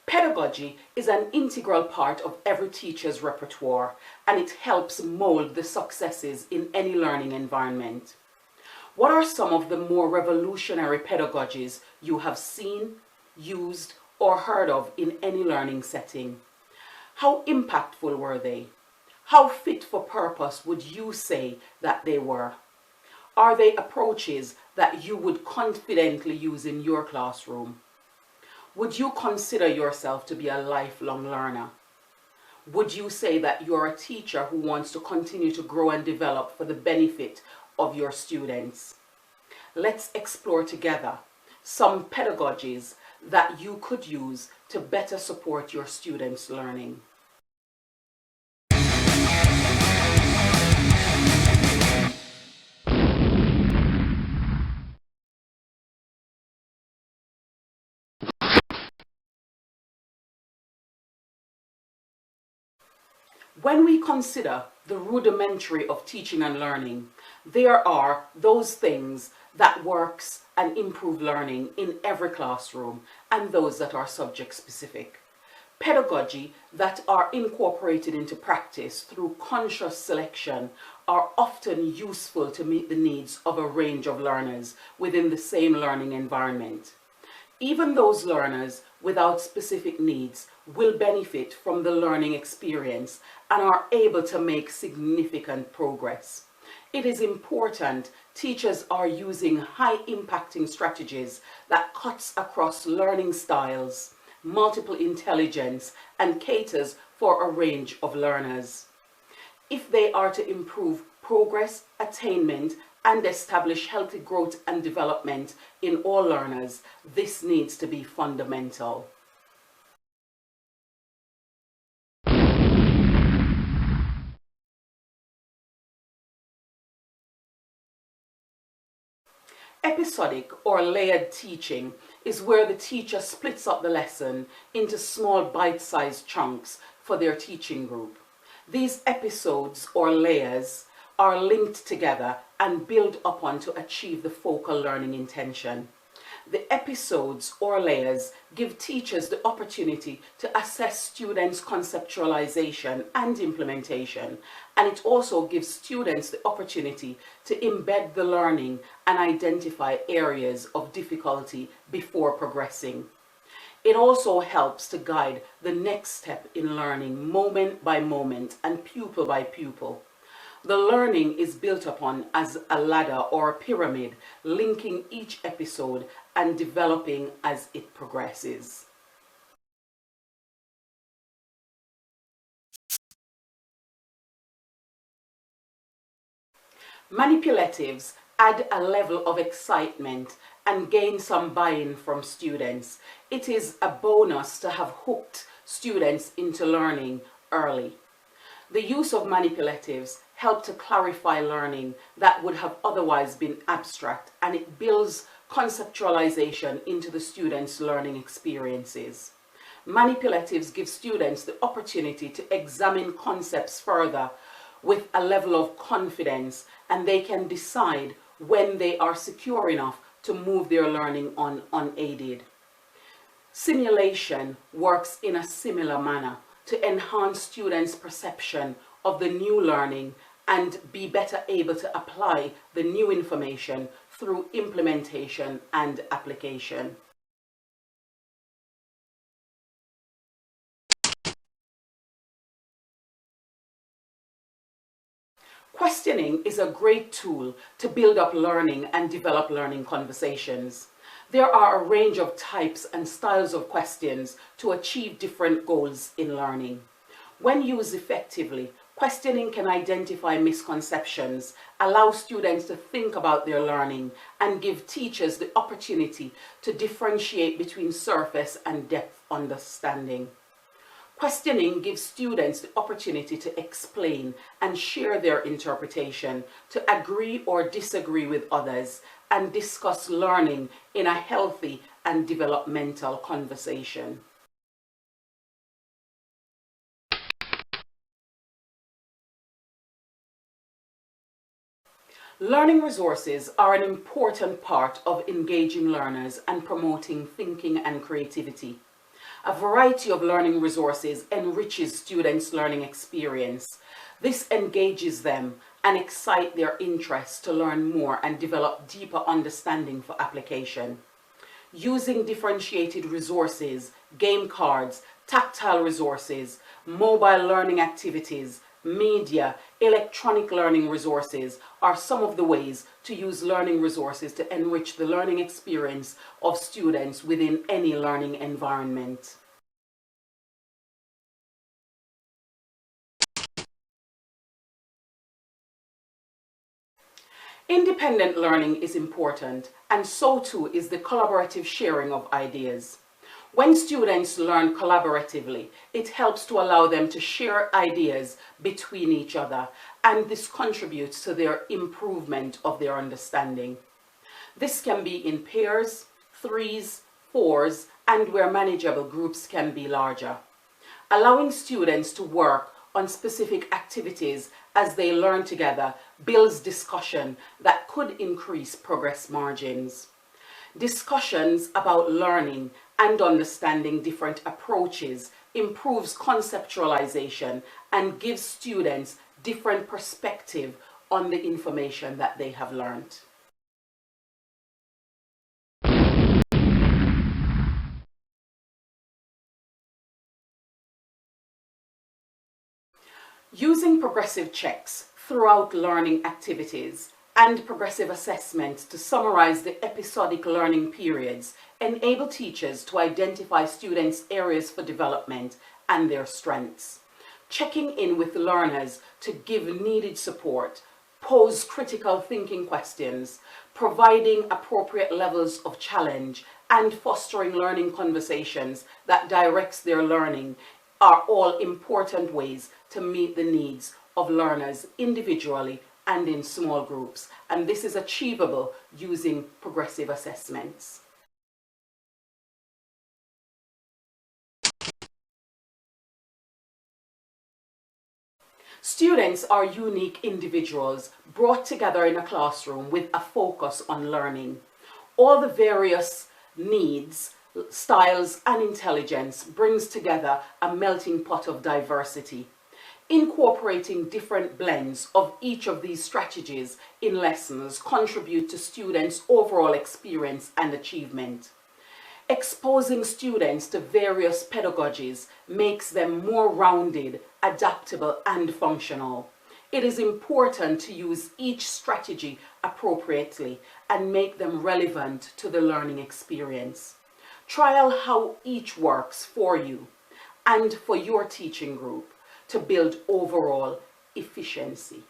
Pedagogy is an integral part of every teacher's repertoire, and it helps mold the successes in any learning environment. What are some of the more revolutionary pedagogies you have seen, used, or heard of in any learning setting? How impactful were they? How fit for purpose would you say that they were? Are they approaches that you would confidently use in your classroom? Would you consider yourself to be a lifelong learner? Would you say that you're a teacher who wants to continue to grow and develop for the benefit of your students? Let's explore together some pedagogies that you could use to better support your students' learning. When we consider the rudimentary of teaching and learning, there are those things that works and improve learning in every classroom and those that are subject specific. Pedagogy that are incorporated into practice through conscious selection are often useful to meet the needs of a range of learners within the same learning environment. Even those learners without specific needs will benefit from the learning experience and are able to make significant progress. It is important teachers are using high-impacting strategies that cuts across learning styles, multiple intelligence, and caters for a range of learners. If they are to improve progress, attainment, and establish healthy growth and development in all learners, this needs to be fundamental. Episodic or layered teaching is where the teacher splits up the lesson into small bite-sized chunks for their teaching group. These episodes or layers are linked together and build upon to achieve the focal learning intention. The episodes or layers give teachers the opportunity to assess students' conceptualization and implementation, and it also gives students the opportunity to embed the learning and identify areas of difficulty before progressing. It also helps to guide the next step in learning moment by moment and pupil by pupil. The learning is built upon as a ladder or a pyramid, linking each episode and developing as it progresses. Manipulatives add a level of excitement and gain some buy-in from students. It is a bonus to have hooked students into learning early. The use of manipulatives help to clarify learning that would have otherwise been abstract, and it builds conceptualization into the students' learning experiences. Manipulatives give students the opportunity to examine concepts further with a level of confidence, and they can decide when they are secure enough to move their learning on unaided. Simulation works in a similar manner to enhance students' perception of the new learning and be better able to apply the new information through implementation and application. Questioning is a great tool to build up learning and develop learning conversations. There are a range of types and styles of questions to achieve different goals in learning. When used effectively, questioning can identify misconceptions, allow students to think about their learning, and give teachers the opportunity to differentiate between surface and depth understanding. Questioning gives students the opportunity to explain and share their interpretation, to agree or disagree with others, and discuss learning in a healthy and developmental conversation. Learning resources are an important part of engaging learners and promoting thinking and creativity. A variety of learning resources enriches students' learning experience. This engages them and excites their interest to learn more and develop deeper understanding for application. Using differentiated resources, game cards, tactile resources, mobile learning activities, media, electronic learning resources are some of the ways to use learning resources to enrich the learning experience of students within any learning environment. Independent learning is important, and so too is the collaborative sharing of ideas. When students learn collaboratively, it helps to allow them to share ideas between each other, and this contributes to their improvement of their understanding. This can be in pairs, threes, fours, and where manageable groups can be larger. Allowing students to work on specific activities as they learn together builds discussion that could increase progress margins. Discussions about learning and understanding different approaches improves conceptualization and gives students different perspective on the information that they have learned. Using progressive checks throughout learning activities and progressive assessments to summarize the episodic learning periods enable teachers to identify students' areas for development and their strengths. Checking in with learners to give needed support, pose critical thinking questions, providing appropriate levels of challenge, and fostering learning conversations that directs their learning are all important ways to meet the needs of learners individually and in small groups, and this is achievable using progressive assessments. Students are unique individuals brought together in a classroom with a focus on learning. All the various needs, styles, and intelligence brings together a melting pot of diversity. Incorporating different blends of each of these strategies in lessons contribute to students' overall experience and achievement. Exposing students to various pedagogies makes them more rounded, adaptable, and functional. It is important to use each strategy appropriately and make them relevant to the learning experience. Trial how each works for you and for your teaching group to build overall efficiency.